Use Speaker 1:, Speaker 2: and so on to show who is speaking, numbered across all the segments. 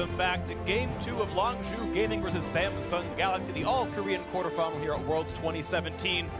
Speaker 1: Welcome back to Game 2 of Longzhu Gaming versus Samsung Galaxy, the all-Korean quarterfinal here at Worlds 2017.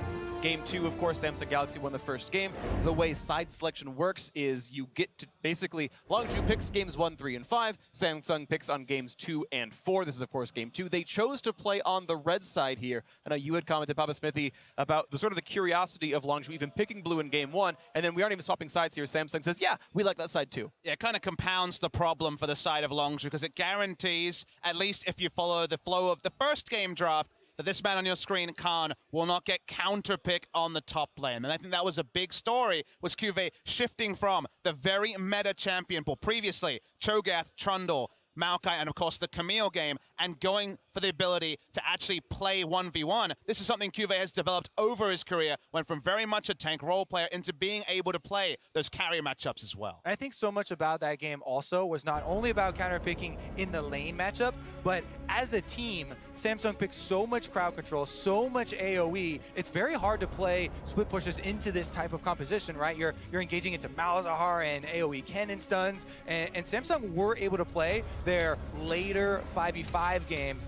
Speaker 1: Game 2, of course, Samsung Galaxy won the first game. The way side selection works is you get to basically, Longzhu picks games 1, 3, and 5. Samsung picks on games 2 and 4. This is, of course, game 2. They chose to play on the red side here. I know you had commented, Papa Smithy, about the sort of the curiosity of Longzhu even picking blue in game 1, and then we aren't even swapping sides here. Samsung says, yeah, we like that side too.
Speaker 2: Yeah, it kind of compounds the problem for the side of Longzhu because it guarantees, at least if you follow the flow of the first game draft, that this man on your screen, Khan, will not get counterpick on the top lane. And I think that was a big story, was QV shifting from the very meta champion pool previously, Cho'Gath, Trundle, Maokai, and of course the Camille game, and going for the ability to actually play 1v1. This is something QV has developed over his career, went from very much a tank role player into being able to play those carry matchups as well.
Speaker 3: I think so much about that game also was not only about counterpicking in the lane matchup, but as a team, Samsung picks so much crowd control, so much AoE, it's very hard to play split pushes into this type of composition, right? You're engaging into Malzahar and AoE cannon stuns, and Samsung were able to play their later 5v5 game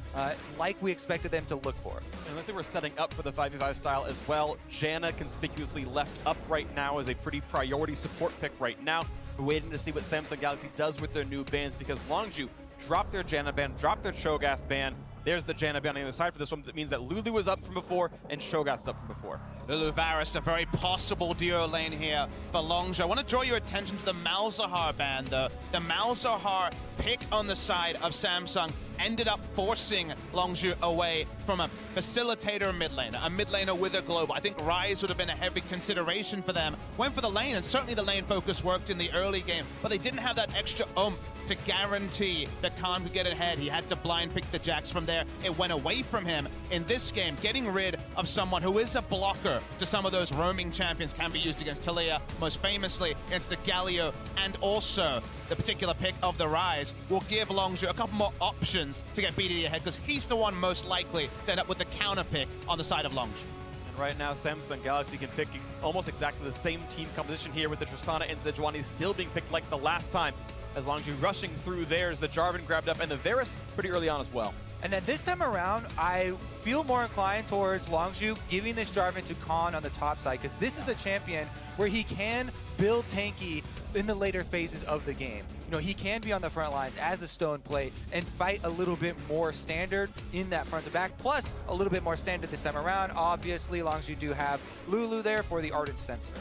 Speaker 3: like we expected them to look for.
Speaker 1: And looks like we're setting up for the 5v5 style as well. Janna conspicuously left up right now as a pretty priority support pick right now. We're waiting to see what Samsung Galaxy does with their new bans because Longzhu dropped their Janna ban, dropped their Cho'Gath ban. There's the Janna ban on the other side for this one. That means that Lulu was up from before and Cho'Gath's up from before.
Speaker 2: Lulu Varus, a very possible duo lane here for Longzhu. I want to draw your attention to the Malzahar ban, though. The Malzahar pick on the side of Samsung ended up forcing Longzhu away from a facilitator mid laner, a mid laner with a global. I think Ryze would have been a heavy consideration for them. Went for the lane, and certainly the lane focus worked in the early game, but they didn't have that extra oomph to guarantee that Khan could get ahead. He had to blind pick the Jax from there. It went away from him in this game. Getting rid of someone who is a blocker to some of those roaming champions can be used against Taliyah, most famously against the Galio, and also the particular pick of the Ryze will give Longzhu a couple more options to get BDD ahead because he's the one most likely to end up with the counter pick on the side of Longzhu.
Speaker 1: And right now, Samsung Galaxy can pick almost exactly the same team composition here with the Tristana and Sejuani still being picked like the last time. As Longzhu rushing through theirs, the Jarvan grabbed up, and the Varus pretty early on as well.
Speaker 3: And then this time around, I feel more inclined towards Longzhu giving this Jarvan to Khan on the top side, because this is a champion where he can build tanky in the later phases of the game. You know, he can be on the front lines as a stone plate and fight a little bit more standard in that front to back, plus a little bit more standard this time around. Obviously, Longzhu do have Lulu there for the Ardent Sensor.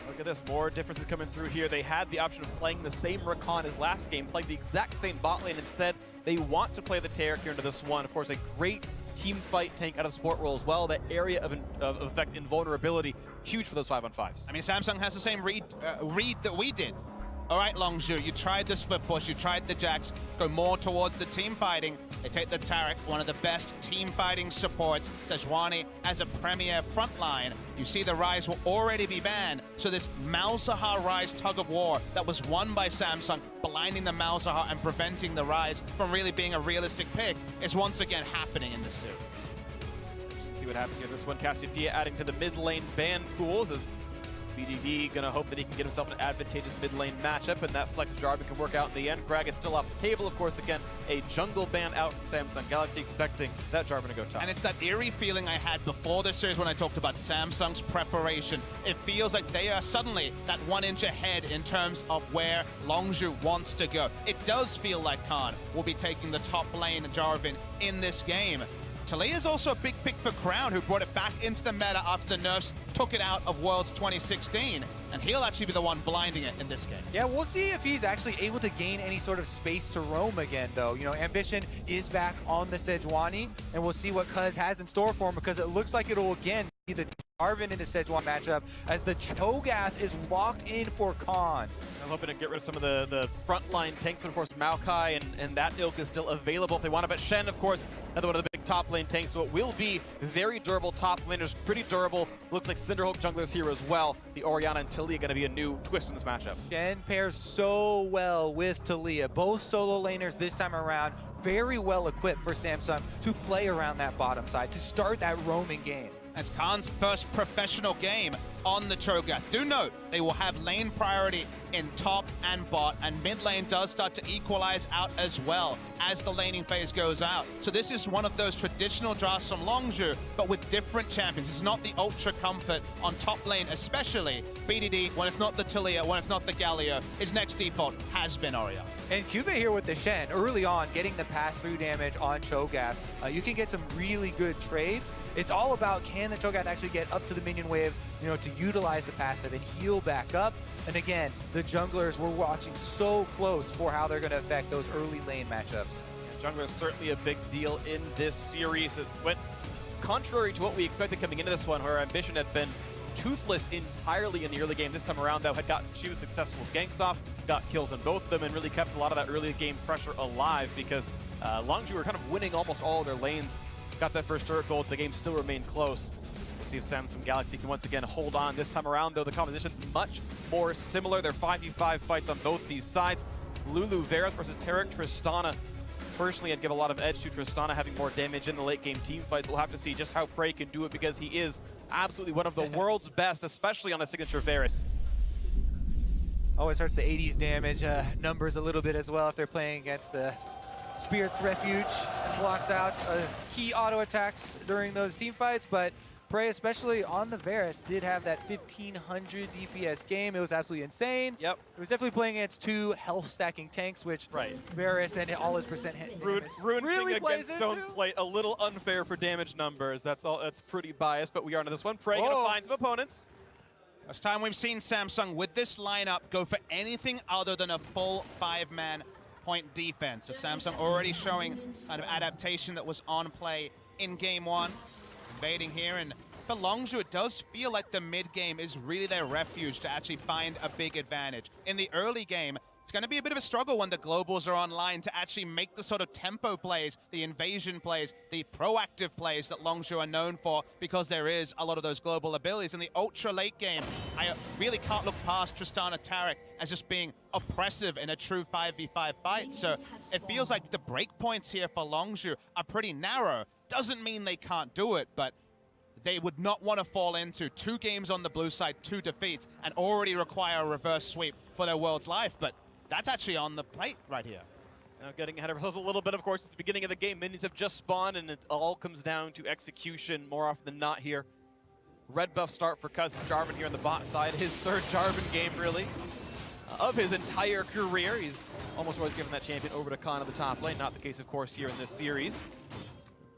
Speaker 1: Look at this, more differences coming through here. They had the option of playing the same Rakan as last game, playing the exact same bot lane. Instead, they want to play the Taric here into this one. Of course, a great team fight tank out of support role as well. That area of effect invulnerability, huge for those 5-on-5s.
Speaker 2: I mean, Samsung has the same read that we did. All right, Longzhu, you tried the split push, you tried the Jax, go more towards the team fighting. They take the Taric, one of the best team fighting supports. Sejuani as a premier frontline. You see the Ryze will already be banned. So this Malzahar Ryze tug of war that was won by Samsung, blinding the Malzahar and preventing the Ryze from really being a realistic pick, is once again happening in this series.
Speaker 1: See what happens here. This one, Cassiopeia adding to the mid lane ban pools as BDD gonna hope that he can get himself an advantageous mid lane matchup, and that flex Jarvan can work out in the end. Krag is still off the table, of course. Again, a jungle ban out from Samsung Galaxy, expecting that Jarvan to go top.
Speaker 2: And it's that eerie feeling I had before this series when I talked about Samsung's preparation. It feels like they are suddenly that 1 inch ahead in terms of where Longzhu wants to go. It does feel like Khan will be taking the top lane Jarvan in this game. Taliyah is also a big pick for Crown, who brought it back into the meta after the nerfs took it out of Worlds 2016. And he'll actually be the one blinding it in this game.
Speaker 3: Yeah, we'll see if he's actually able to gain any sort of space to roam again, though. You know, Ambition is back on the Sejuani, and we'll see what Cuz has in store for him, because it looks like it'll again be the Jarvan into Sejuani matchup as the Cho'Gath is locked in for Khan.
Speaker 1: I'm hoping to get rid of some of the frontline tanks, but of course Maokai and that ilk is still available if they want to. But Shen, of course, another one of the big top lane tanks, so it will be very durable top laners, pretty durable. Looks like Cinderhulk junglers here as well. The Orianna and Taliyah going to be a new twist in this matchup.
Speaker 3: Shen pairs so well with Taliyah. Both solo laners this time around, very well equipped for Samsung to play around that bottom side, to start that roaming game.
Speaker 2: It's Khan's first professional game on the Cho'Gath. Do note, they will have lane priority in top and bot, and mid lane does start to equalize out as well as the laning phase goes out. So this is one of those traditional drafts from Longzhu, but with different champions. It's not the ultra comfort on top lane, especially BDD, when it's not the Talia, when it's not the Galio. His next default has been Orion.
Speaker 3: And Cube here with the Shen, early on, getting the pass-through damage on Cho'Gath. You can get some really good trades. It's all about, can the Cho'Gath actually get up to the minion wave, to utilize the passive and heal back up. And again, the junglers, we're watching so close for how they're going to affect those early lane matchups.
Speaker 1: Jungler is certainly a big deal in this series. It went contrary to what we expected coming into this one, where Ambition had been toothless entirely in the early game. This time around, though, had gotten 2 successful ganks off, got kills on both of them, and really kept a lot of that early game pressure alive because Longzhu were kind of winning almost all of their lanes. Got that first turret gold, the game still remained close. We'll see if Samsung Galaxy can once again hold on. This time around, though, the composition's much more similar. They're 5v5 fights on both these sides. Lulu Varus versus Tarek Tristana. Personally, I'd give a lot of edge to Tristana having more damage in the late game team fights. We'll have to see just how Prey can do it because he is absolutely one of the world's best, especially on a signature Varus.
Speaker 3: Always hurts the 80s damage numbers a little bit as well if they're playing against the Spirit's Refuge and blocks out key auto attacks during those team fights, but Prey, especially on the Varus, did have that 1500 DPS game. It was absolutely insane.
Speaker 1: Yep.
Speaker 3: It was definitely playing against 2 health stacking tanks, which Varus and all his percent hit
Speaker 1: Ruined
Speaker 3: really
Speaker 1: thing against Stoneplate, a little unfair for damage numbers. That's all. That's pretty biased, but we are into this one. Prey gonna find some opponents.
Speaker 2: First time we've seen Samsung with this lineup go for anything other than a full 5-man point defense. So Samsung already showing kind of adaptation that was on play in game 1. Invading here, and for Longzhu, it does feel like the mid game is really their refuge to actually find a big advantage. In the early game, it's going to be a bit of a struggle when the globals are online to actually make the sort of tempo plays, the invasion plays, the proactive plays that Longzhu are known for, because there is a lot of those global abilities. In the ultra late game, I really can't look past Tristana Tarek as just being oppressive in a true 5v5 fight. So it feels like the breakpoints here for Longzhu are pretty narrow. Doesn't mean they can't do it, but they would not want to fall into 2 games on the blue side, 2 defeats, and already require a reverse sweep for their world's life. But that's actually on the plate right here.
Speaker 1: Now getting ahead of ourselves a little bit, of course, it's the beginning of the game. Minions have just spawned, and it all comes down to execution more often than not here. Red buff start for Cuz Jarvan here on the bot side. His 3rd Jarvan game, really, of his entire career. He's almost always given that champion over to Khan on the top lane. Not the case, of course, here in this series.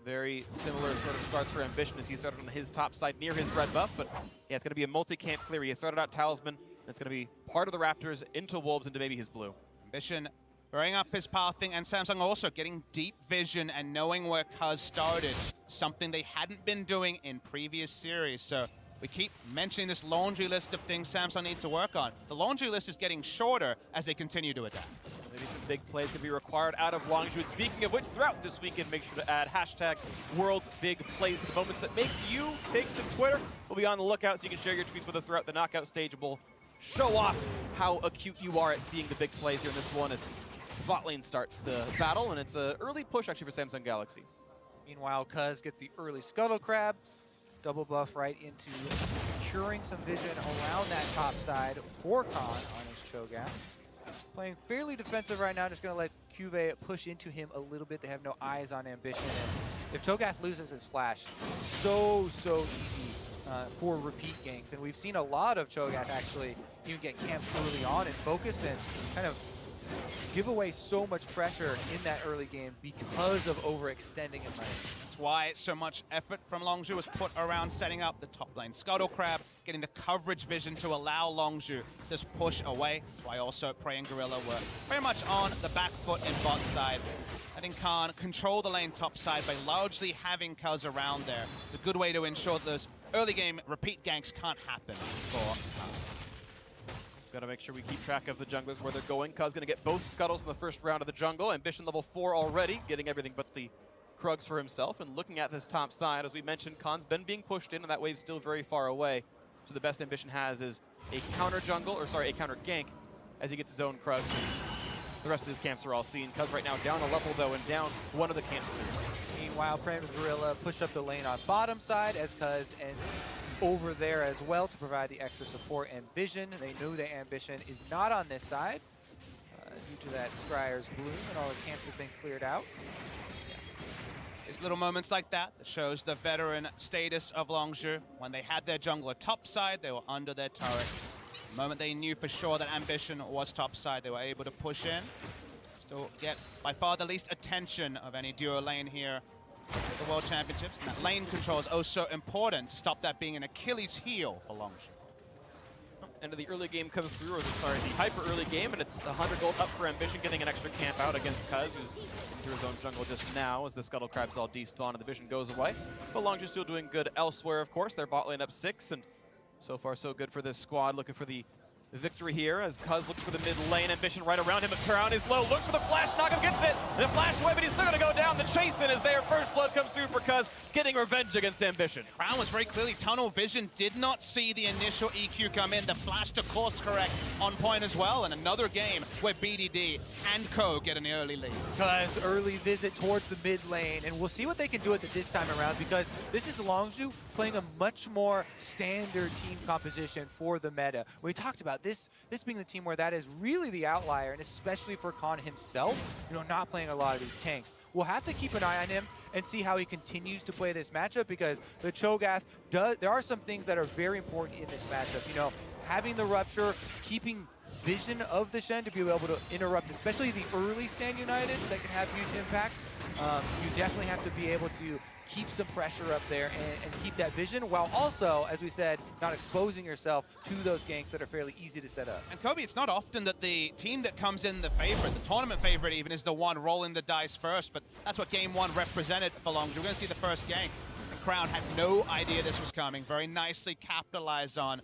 Speaker 1: Very similar sort of starts for Ambition as he started on his top side near his red buff, but yeah, it's going to be a multi-camp clear. He started out Talisman, and it's going to be part of the Raptors into Wolves into maybe his blue.
Speaker 2: Ambition throwing up his pathing, and Samsung also getting deep vision and knowing where Cuz started, something they hadn't been doing in previous series. So we keep mentioning this laundry list of things Samsung need to work on. The laundry list is getting shorter as they continue to adapt.
Speaker 1: Maybe some big plays could be required out of Longzhu. And speaking of which, throughout this weekend, make sure to add hashtag World's Big Plays to the moments that make you take to Twitter. We'll be on the lookout so you can share your tweets with us throughout the knockout stage. We'll show off how acute you are at seeing the big plays here in this one as bot lane starts the battle, and it's an early push actually for Samsung Galaxy.
Speaker 3: Meanwhile, Cuz gets the early Scuttle Crab. Double buff right into securing some vision around that top side for Khan on his Cho'Gath. Playing fairly defensive right now, just going to let Cuvée push into him a little bit. They have no eyes on Ambition. And if Cho'Gath loses his flash, so easy for repeat ganks. And we've seen a lot of Cho'Gath actually even get camped early on and focused and kind of give away so much pressure in that early game because of overextending in lane.
Speaker 2: That's why so much effort from Longzhu was put around setting up the top lane Scuttle Crab, getting the coverage vision to allow Longzhu to just push away. That's why also Prey and Gorilla were very much on the back foot in bot side. Letting Khan control the lane top side by largely having Cuz around there. It's a good way to ensure that those early game repeat ganks can't happen for Khan.
Speaker 1: Got to make sure we keep track of the junglers where they're going. Cuz going to get both Scuttles in the first round of the jungle. Ambition level 4 already, getting everything but the Krugs for himself. And looking at this top side, as we mentioned, Khan's been being pushed in, and that wave's still very far away. So the best Ambition has is a counter jungle, or sorry, a counter gank, as he gets his own Krugs. The rest of his camps are all seen. Cuz right now down a level though, and down one of the camps.
Speaker 3: Meanwhile, Prey and Gorilla push up the lane on bottom side as Cuz and over there as well to provide the extra support and vision. They knew that Ambition is not on this side due to that Scryer's Bloom and all the camps have been cleared out.
Speaker 2: It's little moments like that that shows the veteran status of Longzhu. When they had their jungler topside, they were under their turret. The moment they knew for sure that Ambition was topside, they were able to push in. Still get by far the least attention of any duo lane here at the World Championships. And that lane control is also important to stop that being an Achilles heel for Longzhu.
Speaker 1: End of the early game comes through, or sorry, the hyper early game, and it's 100 gold up for Ambition, getting an extra camp out against Cuz, who's into his own jungle just now as the Scuttle Crabs all despawn and the vision goes away. But Longzhu's still doing good elsewhere, of course. Their bot lane up 6, and so far so good for this squad, looking for the victory here as Cuz looks for the mid lane. Ambition right around him, but Crown is low, looks for the flash, Knock gets it, and the flash away, but he's still gonna go down. The chase in is there, first blood comes through for Cuz, getting revenge against Ambition.
Speaker 2: Crown was very clearly tunnel vision, did not see the initial EQ come in. The flash to course correct on point as well, and another game where BDD and Co get an early lead.
Speaker 3: Cuz early visit towards the mid lane, and we'll see what they can do with it this time around, because this is Longzhu playing a much more standard team composition for the meta. We talked about this being the team where that is really the outlier, and especially for Khan himself, not playing a lot of these tanks. We'll have to keep an eye on him and see how he continues to play this matchup, because the Cho'Gath there are some things that are very important in this matchup. Having the Rupture, keeping vision of the Shen to be able to interrupt, especially the early Stand United that can have huge impact. You definitely have to be able to keep some pressure up there and keep that vision, while also, as we said, not exposing yourself to those ganks that are fairly easy to set up.
Speaker 2: And Kobe, it's not often that the team that comes in the favorite, the tournament favorite even, is the one rolling the dice first, but that's what game one represented for Longzhu. We're going to see the first gank, and Crown had no idea this was coming. Very nicely capitalized on.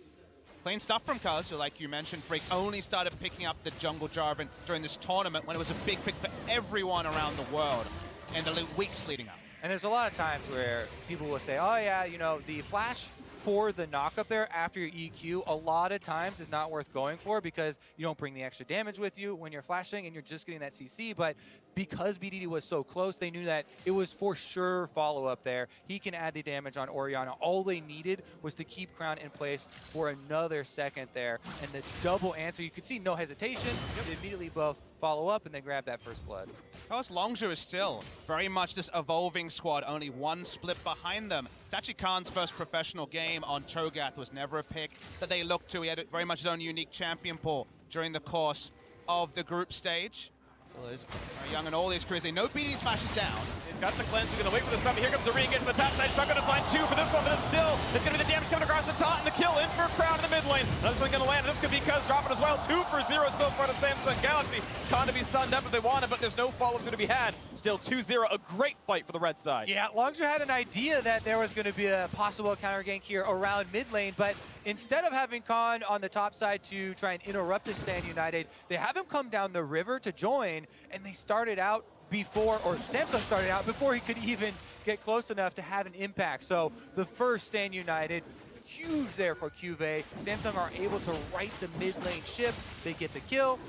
Speaker 2: Clean stuff from Cuz, who, like you mentioned, Freak only started picking up the jungle Jarvan during this tournament when it was a big pick for everyone around the world in the weeks leading up.
Speaker 3: And there's a lot of times where people will say, oh yeah, the flash for the knock up there after your EQ a lot of times is not worth going for, because you don't bring the extra damage with you when you're flashing and you're just getting that CC. But because BDD was so close, they knew that it was for sure follow-up there. He can add the damage on Orianna. All they needed was to keep Crown in place for another second there. And the double answer, you could see no hesitation. They immediately both follow up and then grab that first blood.
Speaker 2: Because Longzhu is still very much this evolving squad, only one split behind them. It's actually Khan's first professional game on Cho'Gath, was never a pick that they looked to. He had very much his own unique champion pool during the course of the group stage. Still is very young in all his careers. They know BDD smashes down.
Speaker 1: He's got the cleanse, he's gonna wait for the stun, but here comes the ring, get to the top side, Shot gonna find 2 for this one, but it's still, it's gonna be the damage coming across the top, and the kill in for Crown in the mid lane. Another one gonna land, and this could be Cuz dropping as well. 2 for 0 so far to Samsung Galaxy. Khan to be stunned up if they want it, but there's no follow-through to be had. Still 2-0, a great fight for the red side.
Speaker 3: Yeah, Longzhu had an idea that there was gonna be a possible counter gank here around mid lane, but instead of having Khan on the top side to try and interrupt the Stand United, they have him come down the river to join, and they started out before, or Samsung started out before he could even get close enough to have an impact. So the first Stand United, huge there for QV. Samsung are able to right the mid lane ship. They get the kill.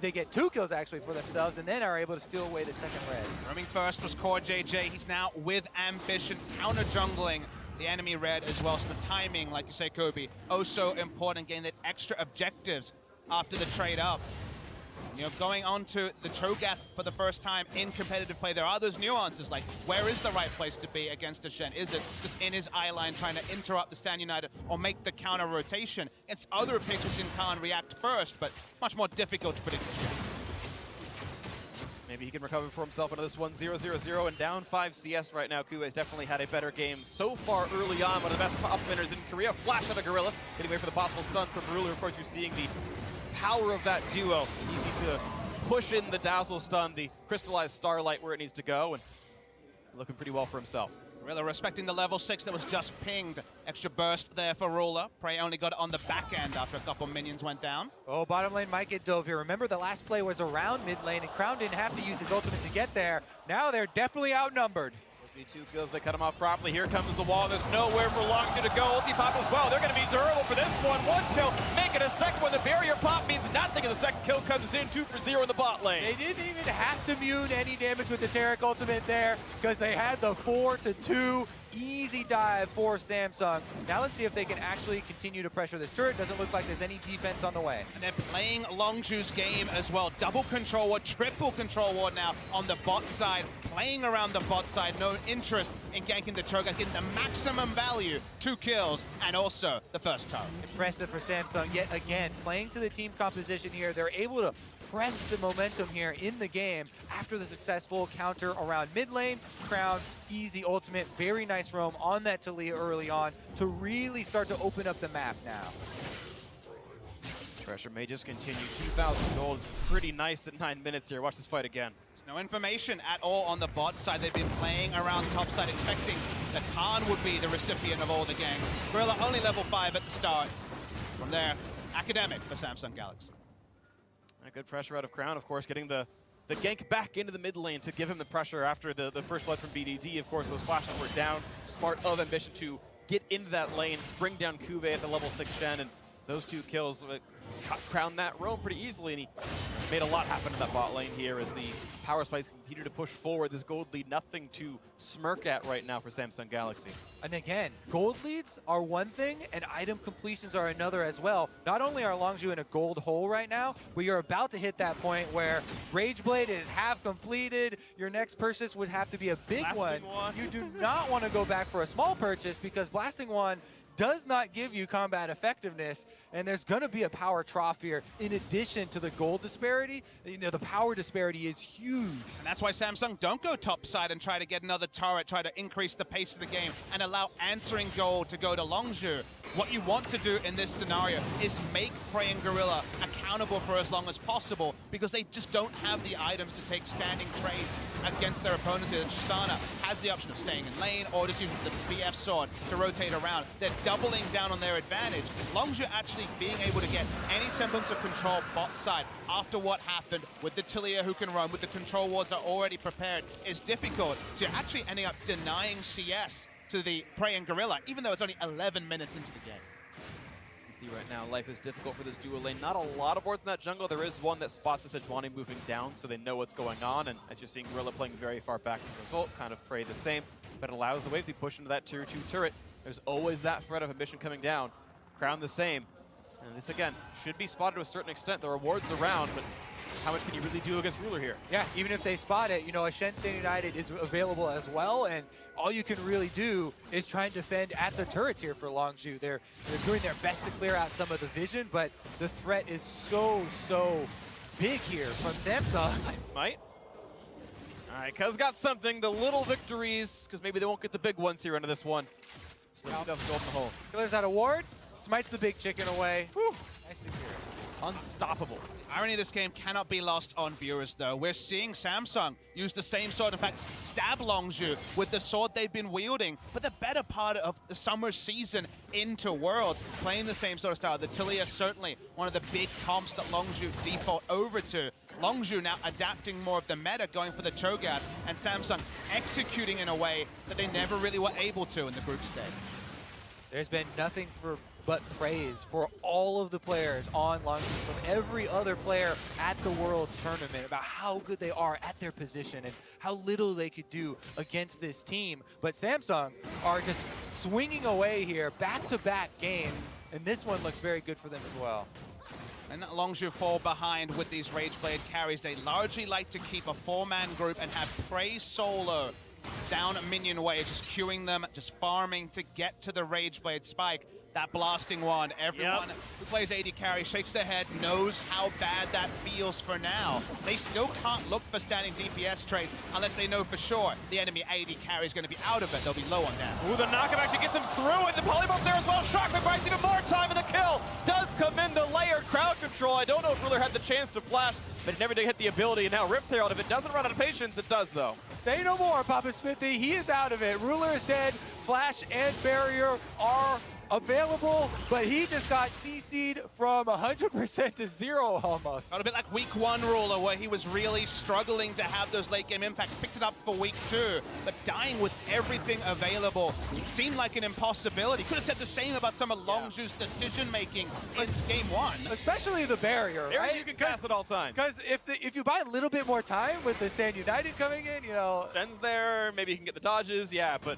Speaker 3: They get 2 kills actually for themselves, and then are able to steal away the second red.
Speaker 2: Roaming first was Core JJ. He's now with Ambition, counter jungling the enemy red as well. So the timing, like you say, Kobe, oh so important, getting that extra objectives after the trade up. Going on to the Cho'Gath for the first time in competitive play, there are those nuances, like where is the right place to be against a Shen? Is it just in his eye line trying to interrupt the Stand United or make the counter rotation? It's other picks which Khan react first, but much more difficult to predict.
Speaker 1: Maybe he can recover for himself into this one. 0-0-0 and down 5 CS right now. Kuwei's definitely had a better game so far early on. One of the best top winners in Korea. Flash of a Gorilla. Getting away for the possible stun from Ruler. Of course, you're seeing the power of that duo. Easy to push in the Dazzle stun, the crystallized Starlight where it needs to go, and looking pretty well for himself.
Speaker 2: Really respecting the level 6 that was just pinged. Extra burst there for Ruler. Prey only got it on the back end after a couple minions went down.
Speaker 3: Oh, bottom lane might get dove here. Remember, the last play was around mid lane, and Crown didn't have to use his ultimate to get there. Now they're definitely outnumbered.
Speaker 1: 2 kills, they cut him off properly. Here comes the wall. There's nowhere for Longzhu to go. Ulti pop as well. They're going to be durable for this one. 1 kill, make it a second one. The barrier pop means nothing, and the second kill comes in. 2 for 0 in the bot lane.
Speaker 3: They didn't even have to mute any damage with the Taric ultimate there, because they had the 4-2 Easy dive for Samsung. Now let's see if they can actually continue to pressure this turret. Doesn't look like there's any defense on the way.
Speaker 2: And they're playing Longzhu's game as well. Double control ward, triple control ward now on the bot side. Playing around the bot side, no interest in ganking the Cho'Gath, getting the maximum value, 2 kills, and also the first turret.
Speaker 3: Impressive for Samsung yet again. Playing to the team composition here. They're able to press the momentum here in the game after the successful counter around mid lane. Crown, easy ultimate, very nice roam on that Talia early on to really start to open up the map now.
Speaker 1: Pressure may just continue. 2,000 gold is pretty nice at 9 minutes here. Watch this fight again.
Speaker 2: There's no information at all on the bot side. They've been playing around top side, expecting that Khan would be the recipient of all the ganks. Gorilla only level 5 at the start. From there, academic for Samsung Galaxy.
Speaker 1: A good pressure out of Crown, of course, getting the gank back into the mid lane to give him the pressure after the first blood from BDD. Of course, those flashes were down. Smart of Ambition to get into that lane, bring down Kube at the level 6 gen, and those 2 kills cut Crown that roam pretty easily, and he made a lot happen in that bot lane here as the power spikes continue to push forward. This gold lead, nothing to smirk at right now for Samsung Galaxy.
Speaker 3: And again, gold leads are one thing, and item completions are another as well. Not only are Longzhu in a gold hole right now, but you're about to hit that point where Rageblade is half completed. Your next purchase would have to be a big one. You do not want to go back for a small purchase because Blasting Wand does not give you combat effectiveness, and there's going to be a power trough here. In addition to the gold disparity, you know, the power disparity is huge.
Speaker 2: And that's why Samsung don't go topside and try to get another turret, try to increase the pace of the game, and allow answering gold to go to Longzhu. What you want to do in this scenario is make Prey and Gorilla accountable for as long as possible, because they just don't have the items to take standing trades against their opponents. Tristana has the option of staying in lane or just using the BF sword to rotate around. They're doubling down on their advantage. Longzhu actually being able to get any semblance of control bot side after what happened with the Talia who can roam, with the control wards are already prepared, is difficult. So you're actually ending up denying CS to the Prey and Gorilla, even though it's only 11 minutes into the game.
Speaker 1: You see right now, life is difficult for this dual lane. Not a lot of wards in that jungle. There is one that spots the Sejuani moving down, so they know what's going on. And as you're seeing, Gorilla playing very far back as a result, kind of Prey the same, but it allows the wave to push into that tier 2 turret. There's always that threat of Ambition coming down. Crown the same. And this, again, should be spotted to a certain extent. The rewards around, but how much can you really do against Ruler here?
Speaker 3: Yeah, even if they spot it, you know, a Shen Stand United is available as well, and all you can really do is try and defend at the turrets here for Longzhu. They're doing their best to clear out some of the vision, but the threat is so big here from Samsung.
Speaker 1: Nice smite. All right, Cuz got something. The little victories, because maybe they won't get the big ones here into this one. So he doesn't go up the hole.
Speaker 3: Clears out a ward, smites the big chicken away. Whew. Nice to hear.
Speaker 1: Unstoppable.
Speaker 2: Irony of this game cannot be lost on viewers, though. We're seeing Samsung use the same sword, in fact, stab Longzhu with the sword they've been wielding for the better part of the summer season into Worlds, playing the same sort of style. The Talia certainly one of the big comps that Longzhu default over to. Longzhu now adapting more of the meta, going for the Cho'Gath, and Samsung executing in a way that they never really were able to in the group stage.
Speaker 3: There's been nothing but praise for all of the players on Longzhu from every other player at the Worlds tournament about how good they are at their position and how little they could do against this team. But Samsung are just swinging away here, back-to-back games, and this one looks very good for them as well.
Speaker 2: And Longzhu fall behind with these Rageblade carries. They largely like to keep a 4-man group and have Prey solo down a minion wave, just queuing them, just farming to get to the Rageblade spike. That blasting wand, everyone who plays AD carry shakes their head, knows how bad that feels for now. They still can't look for standing DPS trades unless they know for sure the enemy AD carry is going to be out of it. They'll be low on down.
Speaker 1: Ooh, the knockup actually gets him through, and the polybomb there as well. Shockman buys even more time, and the kill does come in. The layered crowd control. I don't know if Ruler had the chance to flash, but it never did hit the ability, and now Rift Herald, if it doesn't run out of patience, it does though.
Speaker 3: Say no more, Papa Smithy. He is out of it. Ruler is dead. Flash and Barrier are available, but he just got CC'd from 100% to 0 almost.
Speaker 2: Got a bit like week 1 Ruler, where he was really struggling to have those late game impacts. Picked it up for week 2, but dying with everything available seemed like an impossibility. Could have said the same about some of Longzhu's decision making in game 1.
Speaker 3: Especially the Barrier, right?
Speaker 1: You can cast it all time.
Speaker 3: Because if you buy a little bit more time with the Stand United coming in, you know.
Speaker 1: Shen's there, maybe you can get the dodges, yeah, but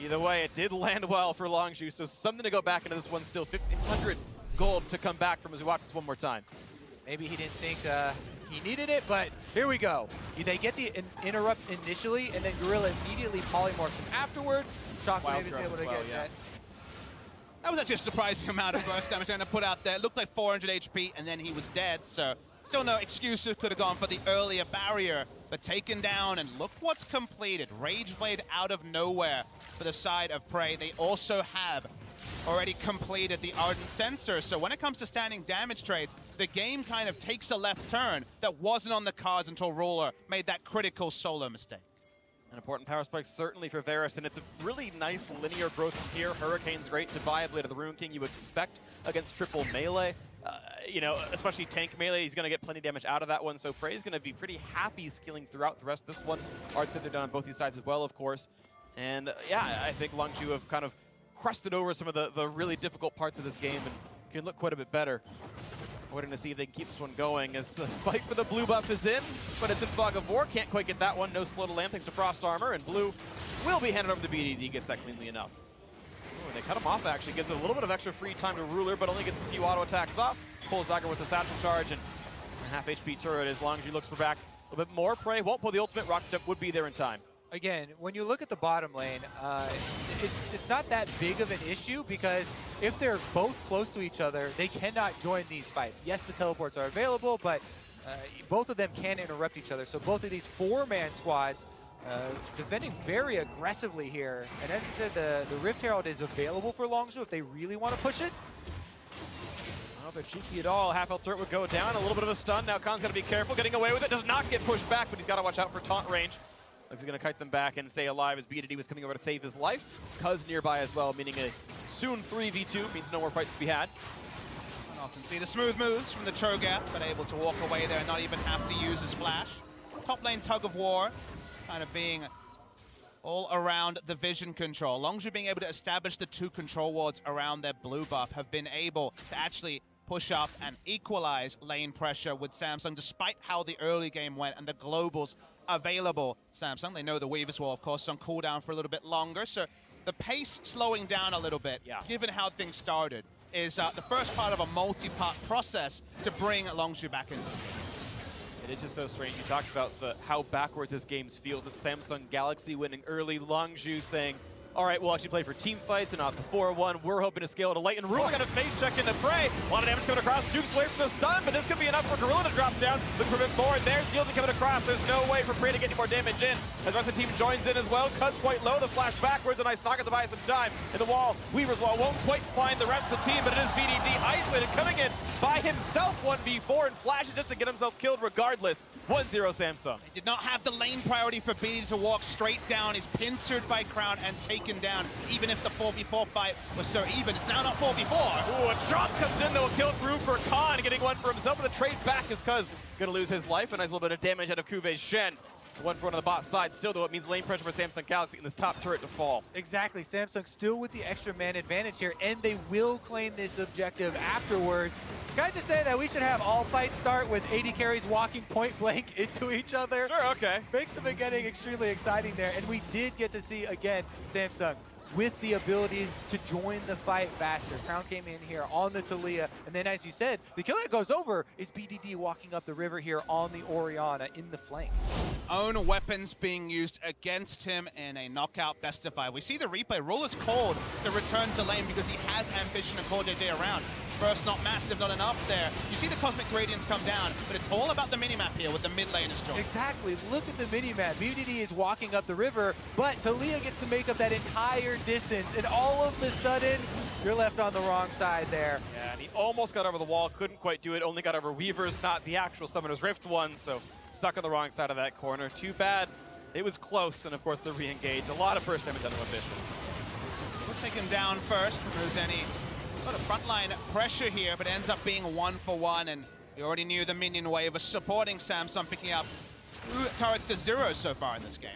Speaker 1: Either way, it did land well for Longzhu, so something to go back into this one still. 1,500 gold to come back from as we watch this one more time.
Speaker 3: Maybe he didn't think he needed it, but here we go. They get the interrupt initially, and then Gorilla immediately polymorphs him afterwards. Shockwave is able to get that.
Speaker 2: That was actually a surprising amount of burst damage to put out there. It looked like 400 HP, and then he was dead, so still no excuse. Could have gone for the earlier barrier, but taken down, and look what's completed. Rage Blade out of nowhere for the side of Prey. They also have already completed the Ardent Sensor, so when it comes to standing damage trades, the game kind of takes a left turn that wasn't on the cards until Ruler made that critical solo mistake.
Speaker 1: An important power spike certainly for Varus, and it's a really nice linear growth from here. Hurricane's great to buy a Blade of the Ruin King you expect against triple melee. You know, especially tank melee, he's going to get plenty of damage out of that one, so Prey's going to be pretty happy skilling throughout the rest of this one. Art Center done on both these sides as well, of course. And yeah, I think Longzhu have kind of crusted over some of the really difficult parts of this game and can look quite a bit better. Waiting to see if they can keep this one going as the fight for the blue buff is in, but it's in Fog of War. Can't quite get that one. No slow to land thanks to Frost Armor, and blue will be handed over to BDD. Gets that cleanly enough. Ooh, and they cut him off actually. Gives it a little bit of extra free time to Ruler, but only gets a few auto attacks off. Pulls Dagger with the satchel charge, and a half HP turret as long as he looks for back a little bit more. Prey won't pull the ultimate. Rocket Jump would be there in time.
Speaker 3: Again, when you look at the bottom lane, it's not that big of an issue because if they're both close to each other, they cannot join these fights. Yes, the teleports are available, but both of them can interrupt each other. So both of these four-man squads defending very aggressively here. And as you said, the Rift Herald is available for Longzhu if they really want to push it.
Speaker 1: Oh, they're cheeky at all. Half health turret would go down. A little bit of a stun. Now Khan's got to be careful. Getting away with it. Does not get pushed back, but he's got to watch out for taunt range. Looks like he's going to kite them back and stay alive as BDD was coming over to save his life. Cuz nearby as well, meaning a soon 3v2. Means no more fights to be had.
Speaker 2: And often see the smooth moves from the Cho'Gath, but able to walk away there and not even have to use his flash. Top lane tug of war, kind of being all around the vision control. Longzhu being able to establish the two control wards around their blue buff have been able to actually push up and equalize lane pressure with Samsung, despite how the early game went and the globals available. Samsung, they know the Weavers will, of course, on cooldown for a little bit longer, so the pace slowing down a little bit, given how things started, is the first part of a multi-part process to bring Longzhu back into the game.
Speaker 1: It is just so strange. You talked about how backwards this game feels with Samsung Galaxy winning early. Longzhu saying, all right, we'll actually play for team fights and not the 4-1. We're hoping to scale it to light. And Ruler got a face check in the Prey. A lot of damage coming across. Juke's away from the stun, but this could be enough for Gorilla to drop down. Look for a bit forward. There's Shielding coming across. There's no way for Prey to get any more damage in. As the rest of the team joins in as well. Cut's quite low. The flash backwards. A nice knock at the buy some time. In the wall, Weaver's wall won't quite find the rest of the team, but it is BDD isolated, coming in by himself 1v4 and flashes just to get himself killed regardless. 1-0 Samsung.
Speaker 2: He did not have the lane priority for BDD to walk straight down. He's pincered by Crown and taken down. Even if the 4v4 fight was so even, it's now not 4v4.
Speaker 1: Ooh, a drop comes in though, a kill through for Khan, getting one for himself with a trade back as Cuz gonna lose his life. A nice little bit of damage out of Kuve's Shen. One for one on the bot side. Still though, it means lane pressure for Samsung Galaxy in this top turret to fall.
Speaker 3: Exactly, Samsung still with the extra man advantage here, and they will claim this objective afterwards. Can I just say that we should have all fights start with AD carries walking point blank into each other?
Speaker 1: Sure, okay.
Speaker 3: Makes the beginning extremely exciting there, and we did get to see, again, Samsung with the ability to join the fight faster. Crown came in here on the Taliyah, and then as you said, the kill that goes over is BDD walking up the river here on the Orianna in the flank.
Speaker 2: Own weapons being used against him in a knockout best of 5. We see the replay. Ruler's called to return to lane because he has ambition to call JJ around. First, not massive, not enough there. You see the Cosmic Radiance come down, but it's all about the minimap here with the mid laners joined.
Speaker 3: Exactly. Look at the minimap. BDD is walking up the river, but Taliyah gets to make up that entire distance, and all of a sudden, you're left on the wrong side there.
Speaker 1: Yeah, and he almost got over the wall, couldn't quite do it, only got over Weaver's, not the actual Summoner's Rift one, so stuck on the wrong side of that corner. Too bad. It was close, and of course the re-engage. A lot of first damage out of Ambition.
Speaker 2: We'll take him down first, removes any sort of frontline pressure here, but ends up being 1-for-1, and we already knew the minion wave was supporting Samsung, picking up turrets to 0 so far in this game.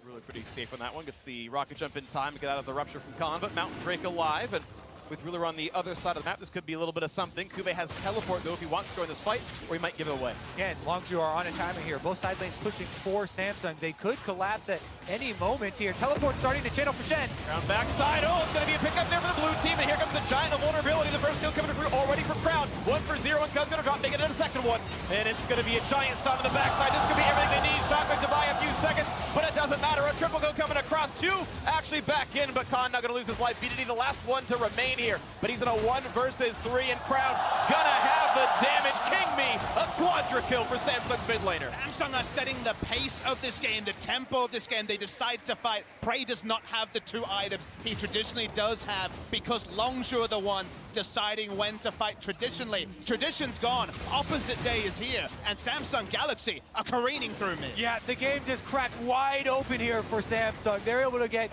Speaker 1: Really pretty safe on that one. Gets the rocket jump in time to get out of the rupture from Khan, but Mountain Drake alive, and with Ruler on the other side of the map. This could be a little bit of something. Kube has teleport, though, if he wants to join this fight, or he might give it away.
Speaker 3: Again, Longzhu are on a timer here. Both side lanes pushing for Samsung. They could collapse at any moment here. Teleport starting to channel for Shen.
Speaker 1: Crown backside. Oh, it's going to be a pickup there for the blue team, and here comes the Giant of vulnerability. The first kill coming through already for Crown. 1 for 0, and Cub's going to drop, making it a second one. And it's going to be a Giant stop on the backside. This could be everything they need. Shotgun to buy a few seconds, but it doesn't matter. A triple kill coming across. 2 actually back in, but Khan not going to lose his life. BDD the last one to remain here, but he's in a 1 versus 3, and Crown gonna have the damage. King Me, a quadra kill for Samsung's mid laner.
Speaker 2: Samsung are setting the pace of this game, the tempo of this game. They decide to fight. Prey does not have the 2 items he traditionally does have, because Longzhu are the ones deciding when to fight traditionally. Tradition's gone, opposite day is here, and Samsung Galaxy are careening through me.
Speaker 3: Yeah, the game just cracked wide open here for Samsung. They're able to get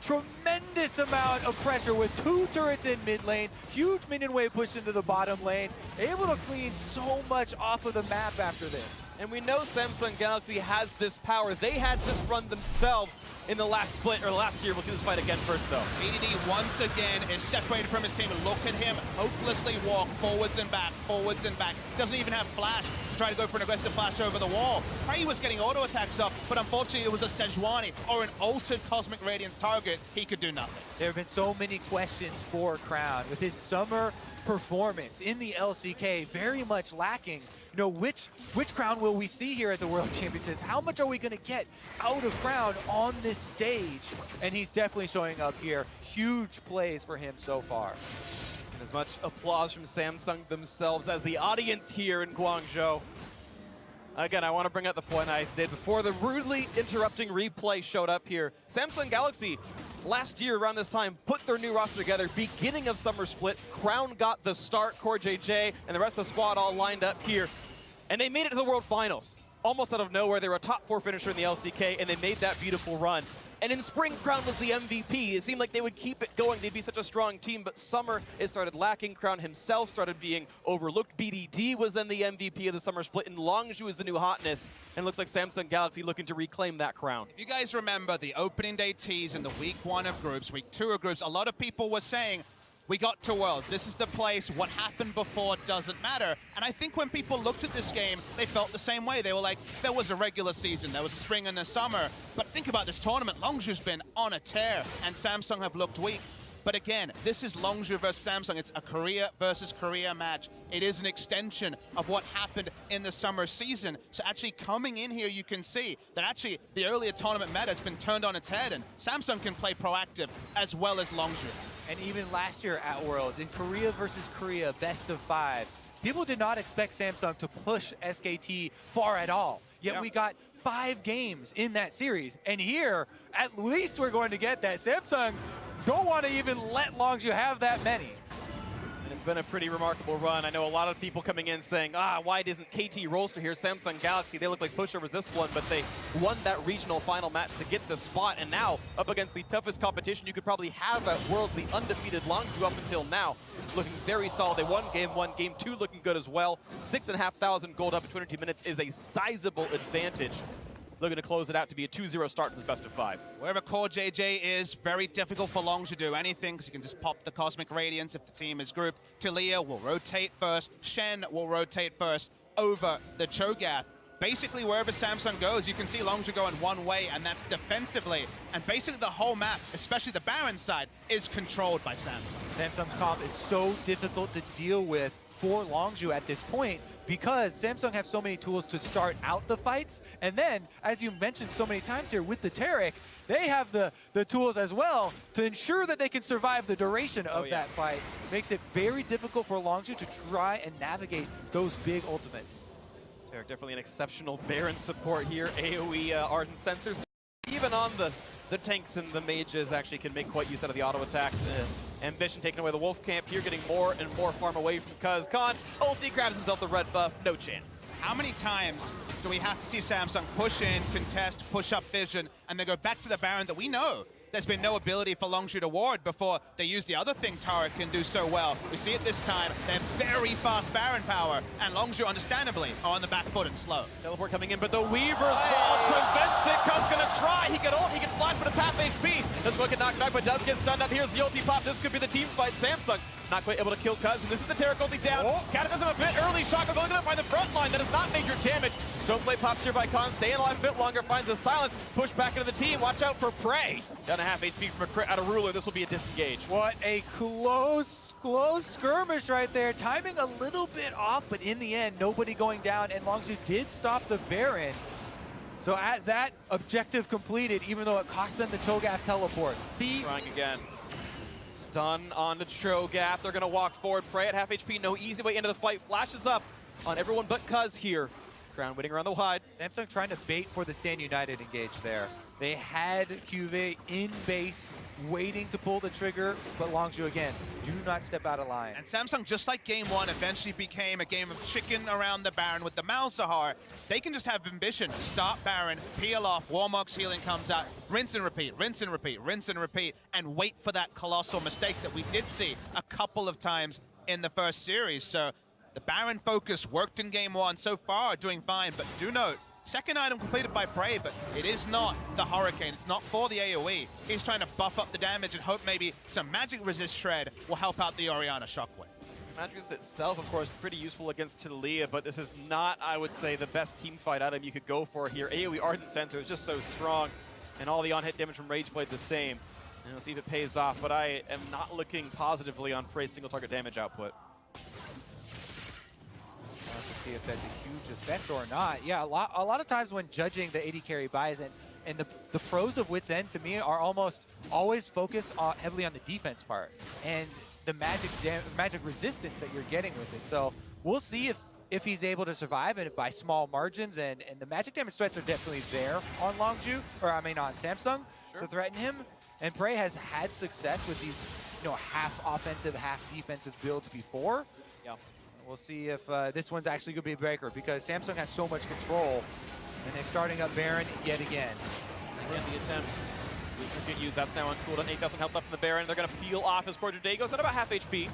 Speaker 3: tremendous amount of pressure with 2 turrets in mid lane, huge minion wave pushed into the bottom lane, able to clean so much off of the map after this.
Speaker 1: And we know Samsung Galaxy has this power. They had this run themselves in the last split, or last year. We'll see this fight again first, though.
Speaker 2: BDD once again is separated from his team. Look at him hopelessly walk forwards and back, forwards and back. Doesn't even have flash to try to go for an aggressive flash over the wall. Prey was getting auto attacks up, but unfortunately it was a Sejuani or an altered Cosmic Radiance target. He could do nothing.
Speaker 3: There have been so many questions for Crown with his summer performance in the LCK very much lacking. You know, which Crown will we see here at the World Championships? How much are we going to get out of Crown on this stage? And he's definitely showing up here. Huge plays for him so far.
Speaker 1: And as much applause from Samsung themselves as the audience here in Guangzhou. Again, I want to bring up the point I did before the rudely interrupting replay showed up here. Samsung Galaxy, last year around this time, put their new roster together, beginning of summer split. Crown got the start, Core JJ, and the rest of the squad all lined up here. And they made it to the World Finals. Almost out of nowhere, they were a top 4 finisher in the LCK, and they made that beautiful run. And in spring, Crown was the MVP. It seemed like they would keep it going. They'd be such a strong team, but summer, it started lacking. Crown himself started being overlooked. BDD was then the MVP of the summer split, and Longzhu is the new hotness. And it looks like Samsung Galaxy looking to reclaim that crown.
Speaker 2: If you guys remember the opening day tease in the week 1 of groups, week 2 of groups, a lot of people were saying, we got to Worlds. This is the place. What happened before doesn't matter. And I think when people looked at this game, they felt the same way. They were like, there was a regular season, there was a spring and a summer. But think about this tournament. Longzhu's been on a tear, and Samsung have looked weak. But again, this is Longzhu versus Samsung. It's a Korea versus Korea match. It is an extension of what happened in the summer season. So actually coming in here, you can see that actually the earlier tournament meta has been turned on its head, and Samsung can play proactive as well as Longzhu.
Speaker 3: And even last year at Worlds, in Korea versus Korea, best of 5, people did not expect Samsung to push SKT far at all. Yet we got 5 games in that series. And here, at least we're going to get that. Samsung don't want to even let Longzhu have that many.
Speaker 1: And it's been a pretty remarkable run. I know a lot of people coming in saying, why isn't KT Rolster here? Samsung Galaxy, they look like pushovers this one, but they won that regional final match to get the spot, and now up against the toughest competition you could probably have at Worlds, the undefeated Longzhu up until now, looking very solid. They won game 1, game 2 looking good as well. 6,500 gold up in 22 minutes is a sizable advantage. Looking to close it out to be a 2-0 start in the best of 5.
Speaker 2: Wherever Core JJ is, very difficult for Longzhu to do anything, because you can just pop the Cosmic Radiance if the team is grouped. Talia will rotate first. Shen will rotate first over the Cho'Gath. Basically, wherever Samsung goes, you can see Longzhu going one way, and that's defensively. And basically the whole map, especially the Baron side, is controlled by Samsung.
Speaker 3: Samsung's comp is so difficult to deal with for Longzhu at this point, because Samsung have so many tools to start out the fights, and then, as you mentioned so many times here with the Taric, they have the tools as well to ensure that they can survive the duration of that fight. Makes it very difficult for Longzhu to try and navigate those big ultimates.
Speaker 1: Taric definitely an exceptional Baron support here. AoE Ardent Sensors, even on the tanks and the mages, actually can make quite use out of the auto attacks. Ambition taking away the Wolf Camp here, getting more and more farm away from Cuz. Khan, ulti grabs himself the red buff, no chance.
Speaker 2: How many times do we have to see Samsung push in, contest, push up vision, and then go back to the Baron that we know there's been no ability for Longzhu to ward before they use the other thing Turret can do so well. We see it this time. They're very fast Baron power, and Longzhu, understandably, are on the back foot and slow.
Speaker 1: Teleport coming in, but the Weaver's ball prevents it. Cuz gonna try. He can ult, he can flash, but it's half HP. Doesn't look at knocked back, but does get stunned up. Here's the ulti pop. This could be the team fight. Samsung not quite able to kill Cuz, and this is the Taric ulti down. Cataclysm a bit early. Shotgun looking up by the front line. That is not major damage. Stoneblade pops here by Khan. Staying alive a bit longer. Finds the silence. Push back into the team. Watch out for Prey. Down a half HP from a crit out of Ruler. This will be a disengage.
Speaker 3: What a close skirmish right there. Timing a little bit off, but in the end, nobody going down, and Longzhu did stop the Baron. So at that, objective completed, even though it cost them the Cho'Gath teleport. See?
Speaker 1: Trying again. Stun on the Cho'Gath. They're going to walk forward. Prey at half HP. No easy way into the fight. Flashes up on everyone but Cuz here. Crown winning around the wide.
Speaker 3: Samsung trying to bait for the Stand United engage there. They had QV in base, waiting to pull the trigger, but Longzhu again, do not step out of line.
Speaker 2: And Samsung, just like game one, eventually became a game of chicken around the Baron with the Malzahar. They can just have ambition. Start Baron, peel off, Warmog's healing comes out, rinse and repeat, rinse and repeat, rinse and repeat, and wait for that colossal mistake that we did see a couple of times in the first series. So the Baron focus worked in game one so far, doing fine, but do note, second item completed by Prey, but it is not the Hurricane. It's not for the AoE. He's trying to buff up the damage and hope maybe some magic resist shred will help out the Orianna Shockwave.
Speaker 1: Magic resist itself, of course, pretty useful against Taliyah, but this is not, I would say, the best team fight item you could go for here. AoE Ardent Sensor is just so strong, and all the on-hit damage from Rageblade the same. And we'll see if it pays off, but I am not looking positively on Prey's single target damage output.
Speaker 3: See if that's a huge effect or not. Yeah, a lot of times when judging the AD carry buys, and the pros of Wit's End to me are almost always focused heavily on the defense part and the magic resistance that you're getting with it. So we'll see if he's able to survive and by small margins, and the magic damage threats are definitely there on Longzhu, or I mean on Samsung, to threaten him. And Prey has had success with these, half offensive, half defensive builds before.
Speaker 1: Yeah.
Speaker 3: We'll see if this one's actually going to be a breaker, because Samsung has so much control, and they're starting up Baron yet again.
Speaker 1: Again, the attempt. Continues. That's now on cooldown. 8,000 health left from the Baron. They're going to peel off his Quarter Day. Goes at about half HP.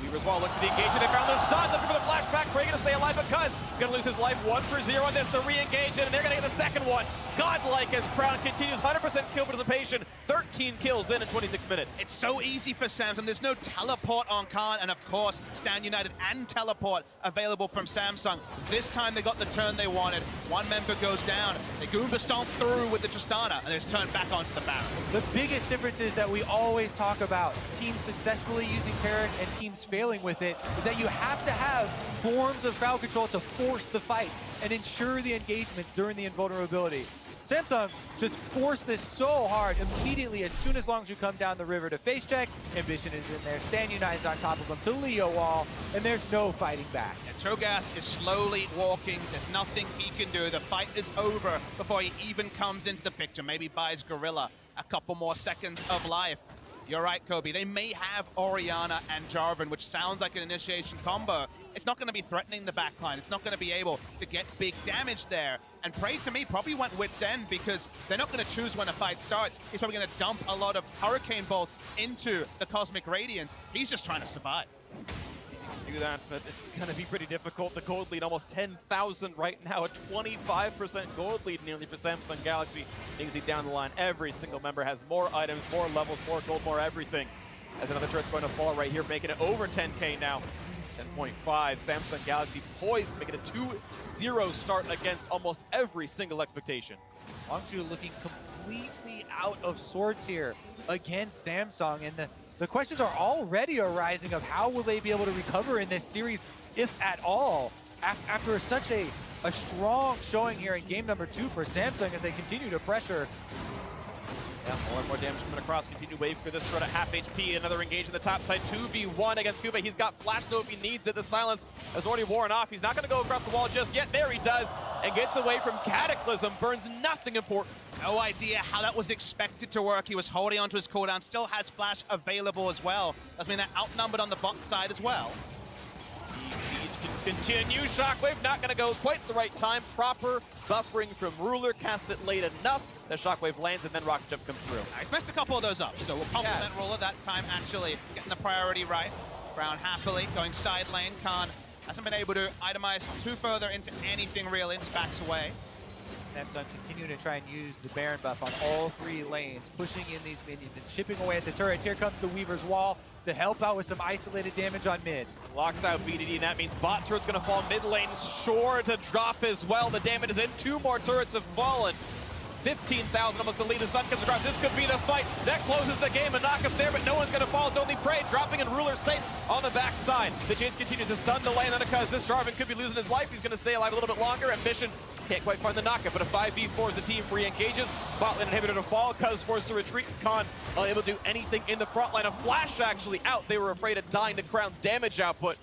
Speaker 1: Weaver's Wall looking for the engagement. They found the stun. Looking for the flashback. Prey going to stay alive, but Cuz going to lose his life. 1 for 0 on this. The re-engage in, and they're going to get the second one. Godlike as Crown continues. 100% kill participation. 13 kills in 26 minutes.
Speaker 2: It's so easy for Samsung. There's no teleport on Khan, and of course, Stand United and teleport available from Samsung. This time they got the turn they wanted. One member goes down. They Goomba stomp through with the Tristana, and it's turned back onto the Baron.
Speaker 3: The biggest difference is that we always talk about teams successfully using Taric and teams failing with it, is that you have to have forms of crowd control to force the fights and ensure the engagements during the invulnerability. Samsung just forced this so hard immediately as soon as Longzhu come down the river to face check. Ambition is in there. Stand United's on top of him to Leo Wall, and there's no fighting back.
Speaker 2: And Cho'Gath is slowly walking. There's nothing he can do. The fight is over before he even comes into the picture. Maybe buys Gorilla a couple more seconds of life. You're right, Kobe. They may have Orianna and Jarvan, which sounds like an initiation combo. It's not going to be threatening the backline. It's not going to be able to get big damage there. And Prey, to me, probably went Wit's End, because they're not going to choose when a fight starts. He's probably going to dump a lot of Hurricane bolts into the Cosmic Radiance. He's just trying to survive.
Speaker 1: Do that, but it's going to be pretty difficult. The gold lead almost 10,000 right now, a 25% gold lead nearly for Samsung Galaxy. Things down the line, every single member has more items, more levels, more gold, more everything. As another turret's going to fall right here, making it over 10K now. 10.5, Samsung Galaxy poised, making a 2-0 start against almost every single expectation.
Speaker 3: Longzhu looking completely out of sorts here against Samsung, and the questions are already arising of how will they be able to recover in this series, if at all, after such a strong showing here in game number 2 for Samsung as they continue to pressure.
Speaker 1: Yeah, more and more damage coming across. Continue wave for this threat at half HP. Another engage in the top side. 2v1 against Kuba. He's got flash though if he needs it. The silence has already worn off. He's not going to go across the wall just yet. There he does. And gets away from Cataclysm. Burns nothing important.
Speaker 2: No idea how that was expected to work. He was holding onto his cooldown. Still has flash available as well. Does mean they're outnumbered on the bot side as well.
Speaker 1: The siege continue. Shockwave not going to go quite the right time. Proper buffering from Ruler, casts it late enough that Shockwave lands, and then Rocket Jump comes through.
Speaker 2: He's messed a couple of those up, so we'll compliment Ruler that time, actually getting the priority right. Brown happily going side lane. Khan hasn't been able to itemize too further into anything real. Ints backs away.
Speaker 3: Samsung continuing to try and use the Baron buff on all 3 lanes, pushing in these minions and chipping away at the turrets. Here comes the Weaver's Wall to help out with some isolated damage on mid.
Speaker 1: Locks out BDD, and that means bot turret's going to fall mid lane. Sure to drop as well. The damage is in. 2 more turrets have fallen. 15,000 almost to lead. The sun comes across. This could be the fight. That closes the game. A knock up there, but no one's going to fall. It's only Prey dropping and Ruler safe on the backside. The chase continues to stun delay, and then because this Jarvan could be losing his life, he's going to stay alive a little bit longer. Ambition can't quite find the knockup, but a 5v4 as the team re-engages. Bot lane inhibitor to fall. Cuz forced to retreat. Khan unable to do anything in the front line. A flash actually out. They were afraid of dying to Crown's damage output.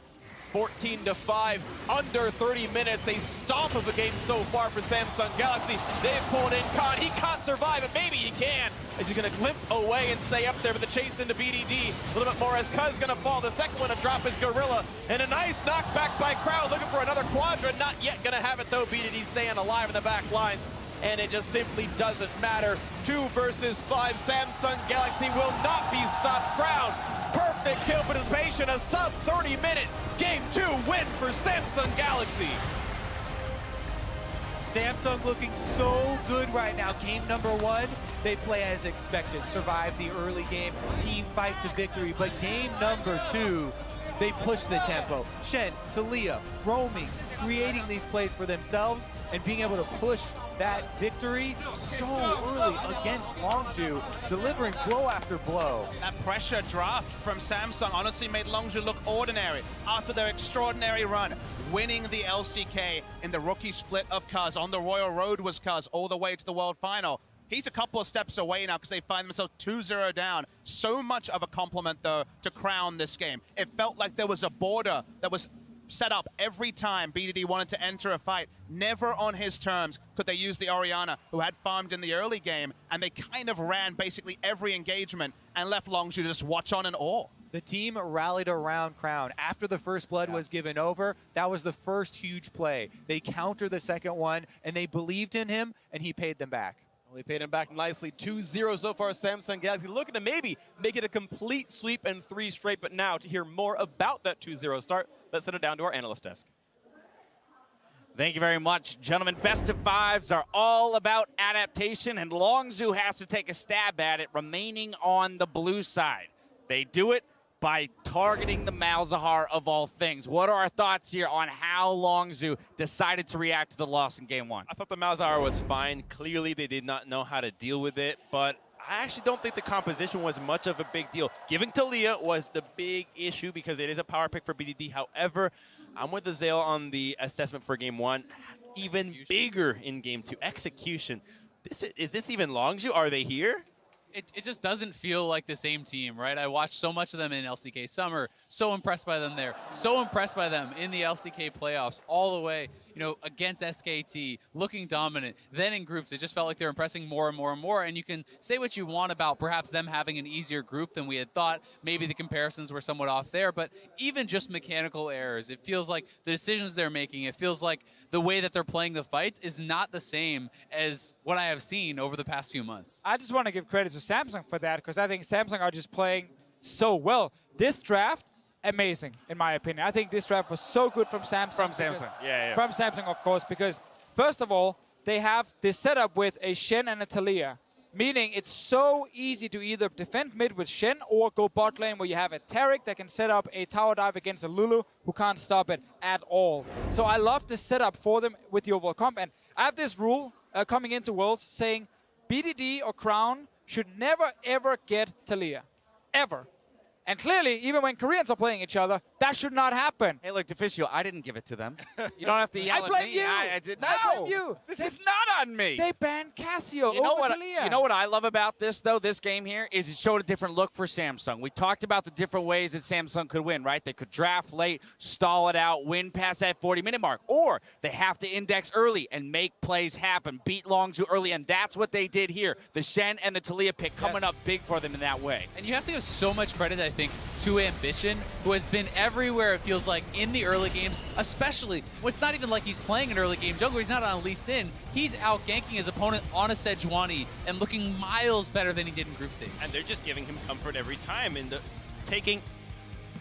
Speaker 1: 14-5, under 30 minutes. A stomp of a game so far for Samsung Galaxy. They've pulled in Khan. He can't survive, and maybe he can. As he's going to limp away and stay up there, but the chase into BDD. A little bit more as Cuz going to fall. The second one to drop is Gorilla. And a nice knockback by Crowd, looking for another quadrant. Not yet going to have it, though. BDD staying alive in the back lines. And it just simply doesn't matter. 2 versus 5. Samsung Galaxy will not be stopped. Crown, perfect kill participation. A sub 30-minute Game 2 win for Samsung Galaxy.
Speaker 3: Samsung looking so good right now. Game number 1, they play as expected. Survive the early game, team fight to victory. But game number 2, they push the tempo. Shen, Talia, roaming, creating these plays for themselves, and being able to push that victory so early against Longzhu, delivering blow after blow.
Speaker 2: That pressure draft from Samsung honestly made Longzhu look ordinary after their extraordinary run, winning the LCK in the rookie split of Cuz. On the Royal Road was Cuz all the way to the World Final. He's a couple of steps away now because they find themselves 2-0 down. So much of a compliment, though, to Crown this game. It felt like there was a border that was set up every time BDD wanted to enter a fight. Never on his terms could they use the Orianna, who had farmed in the early game, and they kind of ran basically every engagement and left Longzhu to just watch on in awe.
Speaker 3: The team rallied around Crown. After the first blood was given over, that was the first huge play. They countered the second one, and they believed in him, and he paid them back.
Speaker 1: Well, he paid him back nicely. 2-0 so far, Samsung Galaxy looking to maybe make it a complete sweep and 3 straight. But now, to hear more about that 2-0 start, let's send it down to our analyst desk.
Speaker 4: Thank you very much, gentlemen. Best of 5s are all about adaptation, and Longzhu has to take a stab at it, remaining on the blue side. They do it by targeting the Malzahar of all things. What are our thoughts here on how Longzhu decided to react to the loss in Game 1?
Speaker 5: I thought the Malzahar was fine. Clearly, they did not know how to deal with it, but I actually don't think the composition was much of a big deal. Giving Talia was the big issue because it is a power pick for BDD. However, I'm with the Zale on the assessment for Game 1. Even bigger in Game 2. Execution. Is this even Longzhu? Are they here?
Speaker 6: It just doesn't feel like the same team, right? I watched so much of them in LCK Summer, so impressed by them there, so impressed by them in the LCK playoffs all the way, against SKT, looking dominant. Then in groups, it just felt like they're impressing more and more and more, and you can say what you want about perhaps them having an easier group than we had thought. Maybe the comparisons were somewhat off there, but even just mechanical errors, it feels like the decisions they're making, it feels like the way that they're playing the fights is not the same as what I have seen over the past few months.
Speaker 7: I just want to give credit to Samsung for that, because I think Samsung are just playing so well. This draft, amazing, in my opinion. I think this draft was so good from Samsung.
Speaker 4: From Samsung, yeah.
Speaker 7: From Samsung, of course, because first of all, they have this setup with a Shen and a Talia, meaning it's so easy to either defend mid with Shen or go bot lane where you have a Taric that can set up a tower dive against a Lulu who can't stop it at all. So I love the setup for them with the overall comp. And I have this rule coming into Worlds saying BDD or Crown should never, ever get Talia. Ever. And clearly, even when Koreans are playing each other, that should not happen.
Speaker 4: Hey, look, Deficio, I didn't give it to them. You don't have to yell
Speaker 7: I blame
Speaker 4: at me.
Speaker 7: you.
Speaker 4: I did not.
Speaker 7: I blame you.
Speaker 4: This is not on me.
Speaker 7: They banned Cassio
Speaker 4: You know
Speaker 7: over
Speaker 4: what?
Speaker 7: Talia.
Speaker 4: You know what I love about this, though? This game here is it showed a different look for Samsung. We talked about the different ways that Samsung could win, right? They could draft late, stall it out, win past that 40-minute mark, or they have to index early and make plays happen, beat Longzhu early, and that's what they did here. The Shen and the Talia pick coming up big for them in that way.
Speaker 6: And you have to give so much credit, I I think, to Ambition, who has been everywhere, it feels like, in the early games, especially when it's not even like he's playing an early game jungler. He's not on Lee Sin. He's out ganking his opponent on a Sejuani and looking miles better than he did in group stage.
Speaker 5: And they're just giving him comfort every time, and taking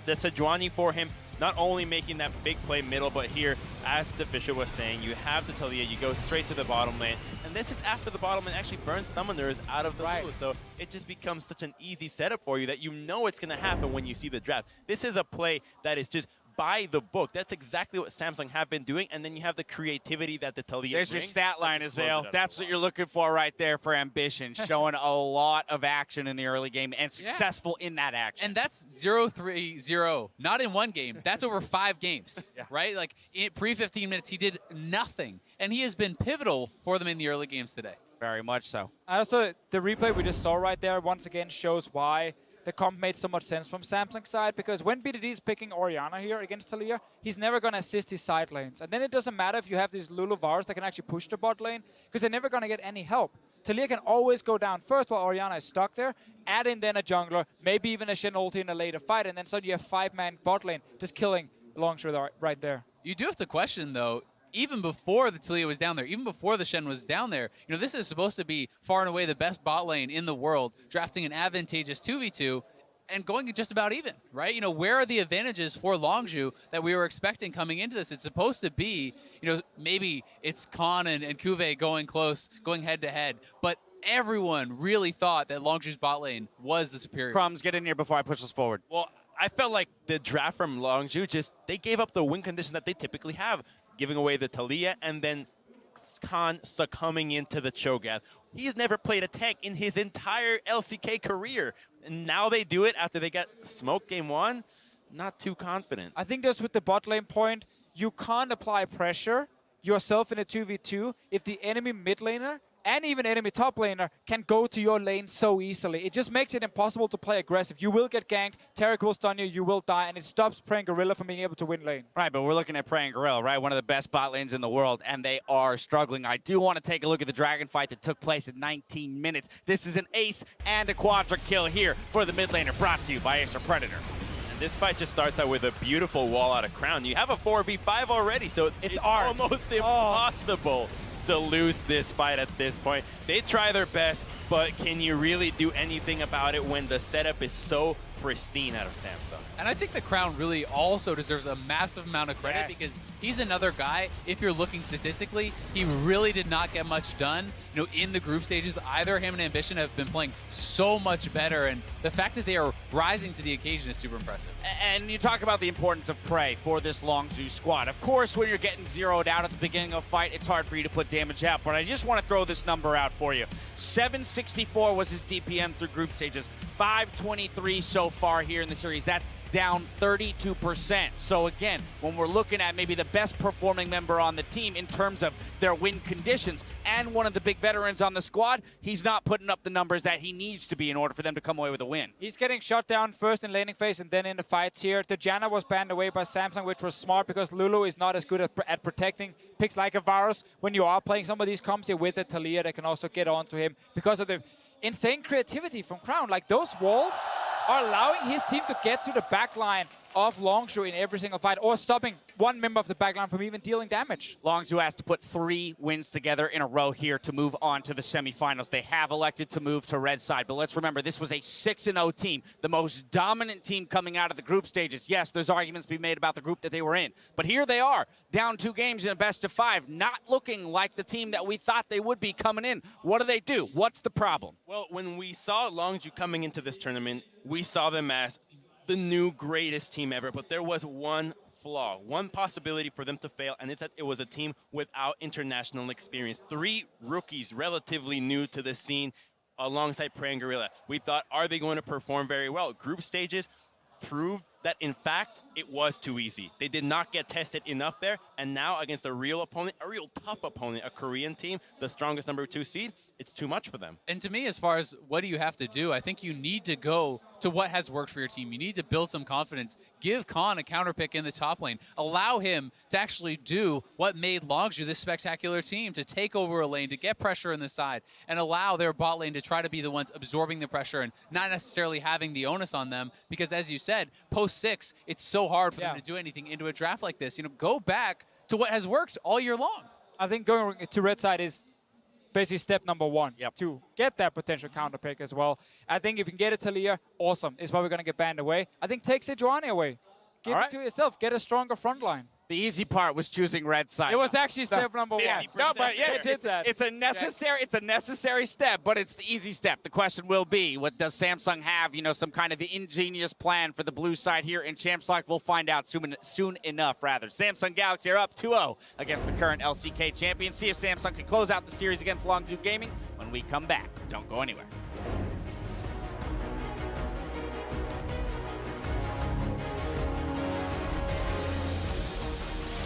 Speaker 5: the Sejuani for him, not only making that big play middle, but here, as the official was saying, you have the Talia, you go straight to the bottom lane, and this is after the bottom lane actually burns summoners out of the blue, so it just becomes such an easy setup for you that you know it's going to happen when you see the draft. This is a play that is just by the book. That's exactly what Samsung have been doing, and then you have the creativity that the Talia
Speaker 4: There's
Speaker 5: brings.
Speaker 4: your stat line, Azale. That's what you're looking for right there for Ambition, showing a lot of action in the early game and successful in that action.
Speaker 6: And that's 0-3-0, not in one game. That's over 5 games, right? Like, pre-15 minutes, he did nothing, and he has been pivotal for them in the early games today.
Speaker 4: Very much so.
Speaker 7: Also, the replay we just saw right there once again shows why the comp made so much sense from Samsung's side, because when BDD is picking Orianna here against Talia, he's never going to assist his side lanes. And then it doesn't matter if you have these Lulu Varus that can actually push the bot lane, because they're never going to get any help. Talia can always go down first while Orianna is stuck there, add in then a jungler, maybe even a Shen ulti in a later fight, and then suddenly you have 5-man bot lane just killing Longzhu right there.
Speaker 6: You do have to question, though, even before the Talia was down there, even before the Shen was down there, this is supposed to be far and away the best bot lane in the world, drafting an advantageous 2v2 and going just about even, right? Where are the advantages for Longzhu that we were expecting coming into this? It's supposed to be, maybe it's Khan and Kuve going close, going head-to-head, but everyone really thought that Longzhu's bot lane was the superior.
Speaker 4: Crumbs, get in here before I push us forward.
Speaker 5: Well, I felt like the draft from Longzhu they gave up the win condition that they typically have, giving away the Talia and then Khan succumbing into the Cho'Gath. He has never played a tank in his entire LCK career. And now they do it after they got smoked game 1. Not too confident.
Speaker 7: I think just with the bot lane point, you can't apply pressure yourself in a 2v2 if the enemy mid laner and even enemy top laner can go to your lane so easily. It just makes it impossible to play aggressive. You will get ganked, Taric will stun you, you will die, and it stops Praying Gorilla from being able to win lane.
Speaker 4: Right, but we're looking at Praying Gorilla, right? One of the best bot lanes in the world, and they are struggling. I do want to take a look at the dragon fight that took place in 19 minutes. This is an ace and a quadra kill here for the mid laner, brought to you by Acer Predator.
Speaker 5: And this fight just starts out with a beautiful wall out of Crown. You have a 4v5 already, so it's almost impossible to lose this fight at this point. They try their best, but can you really do anything about it when the setup is so pristine out of Samsung?
Speaker 6: And I think the Crown really also deserves a massive amount of credit because he's another guy, if you're looking statistically, he really did not get much done. In the group stages, either him and Ambition have been playing so much better, and the fact that they are rising to the occasion is super impressive.
Speaker 4: And you talk about the importance of Prey for this Longzhu squad. Of course, when you're getting zeroed out at the beginning of a fight, it's hard for you to put damage out, but I just want to throw this number out for you. 764 was his DPM through group stages. 523 so far here in the series. That's down 32%. So again, when we're looking at maybe the best performing member on the team in terms of their win conditions and one of the big veterans on the squad, he's not putting up the numbers that he needs to be in order for them to come away with a win.
Speaker 7: He's getting shot down first in laning phase and then in the fights here. The Janna was banned away by Samsung, which was smart because Lulu is not as good at protecting picks like a Varus. When you are playing some of these comps here with a Talia, they can also get onto him because of the insane creativity from Crown. Like, those walls are allowing his team to get to the back line of Longzhu in every single fight, or stopping one member of the backline from even dealing damage.
Speaker 4: Longzhu has to put 3 wins together in a row here to move on to the semifinals. They have elected to move to red side, but let's remember, this was a 6-0 team, the most dominant team coming out of the group stages. Yes, there's arguments to be made about the group that they were in, but here they are, down 2 games in a best of 5, not looking like the team that we thought they would be coming in. What do? What's the problem?
Speaker 5: Well, when we saw Longzhu coming into this tournament, we saw them as the new greatest team ever, but there was one flaw, one possibility for them to fail, and it's that it was a team without international experience. 3 rookies relatively new to the scene alongside Praying Gorilla. We thought, are they going to perform very well? Group stages proved that, in fact, it was too easy. They did not get tested enough there, and now against a real opponent, a real tough opponent, a Korean team, the strongest #2 seed, it's too much for them.
Speaker 6: And to me, as far as what do you have to do, I think you need to go to what has worked for your team. You need to build some confidence. Give Khan a counter pick in the top lane. Allow him to actually do what made Longzhu this spectacular team, to take over a lane, to get pressure in the side, and allow their bot lane to try to be the ones absorbing the pressure and not necessarily having the onus on them. Because as you said, post-6, it's so hard for them to do anything into a draft like this. You know, go back to what has worked all year long.
Speaker 7: I think going to red side is basically step number 1 to get that potential counter pick as well. I think if you can get a Talia, awesome. It's probably going to get banned away. I think take Sejuani away. Give it to yourself. Get a stronger front line.
Speaker 4: The easy part was choosing red side.
Speaker 7: It was actually step number 1.
Speaker 4: No, but yes,
Speaker 7: it's
Speaker 4: a necessary step, but it's the easy step. The question will be, what does Samsung have? You know, some kind of ingenious plan for the blue side here in Champs Lock? We'll find out soon enough, rather. Samsung Galaxy are up 2-0 against the current LCK champion. See if Samsung can close out the series against Longzhu Gaming when we come back. Don't go anywhere.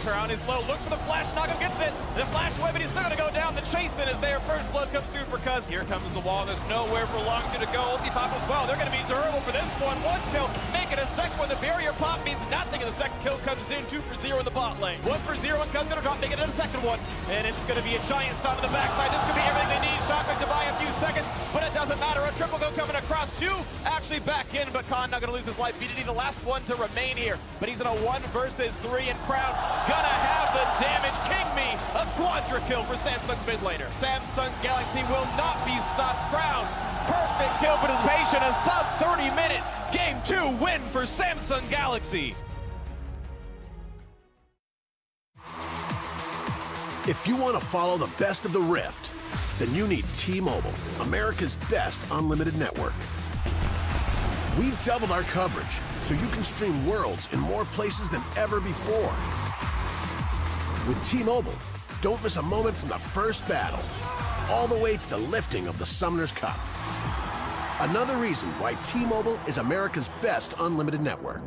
Speaker 1: Crown is low, looks for the flash, Nagam gets it. The flash away, but he's still gonna go down. The chase-in is there. First blood comes through for Cuz. Here comes the wall. There's nowhere for Longzhu to go. Ulti pop as well. They're gonna be durable for this one. One kill, make it a second one. The barrier pop means nothing, and the second kill comes in. 2 for 0 in the bot lane. 1 for 0, and Cuz gonna drop, make it a second one. And it's gonna be a giant stop on the backside. This could be everything they need. Shotgun to buy a few seconds, but it doesn't matter. A triple go coming across. 2 actually back in, but Khan not gonna lose his life. BDD the last one to remain here, but he's in a 1 versus 3, and Crown gonna have the damage. King Me, a quadra kill for Samsung's mid laner. Samsung Galaxy will not be stopped. Crown, perfect kill participation, a sub 30-minute game 2 win for Samsung Galaxy.
Speaker 8: If you want to follow the best of the Rift, then you need T-Mobile, America's best unlimited network. We've doubled our coverage so you can stream Worlds in more places than ever before. With T-Mobile, don't miss a moment from the first battle, all the way to the lifting of the Summoner's Cup. Another reason why T-Mobile is America's best unlimited network.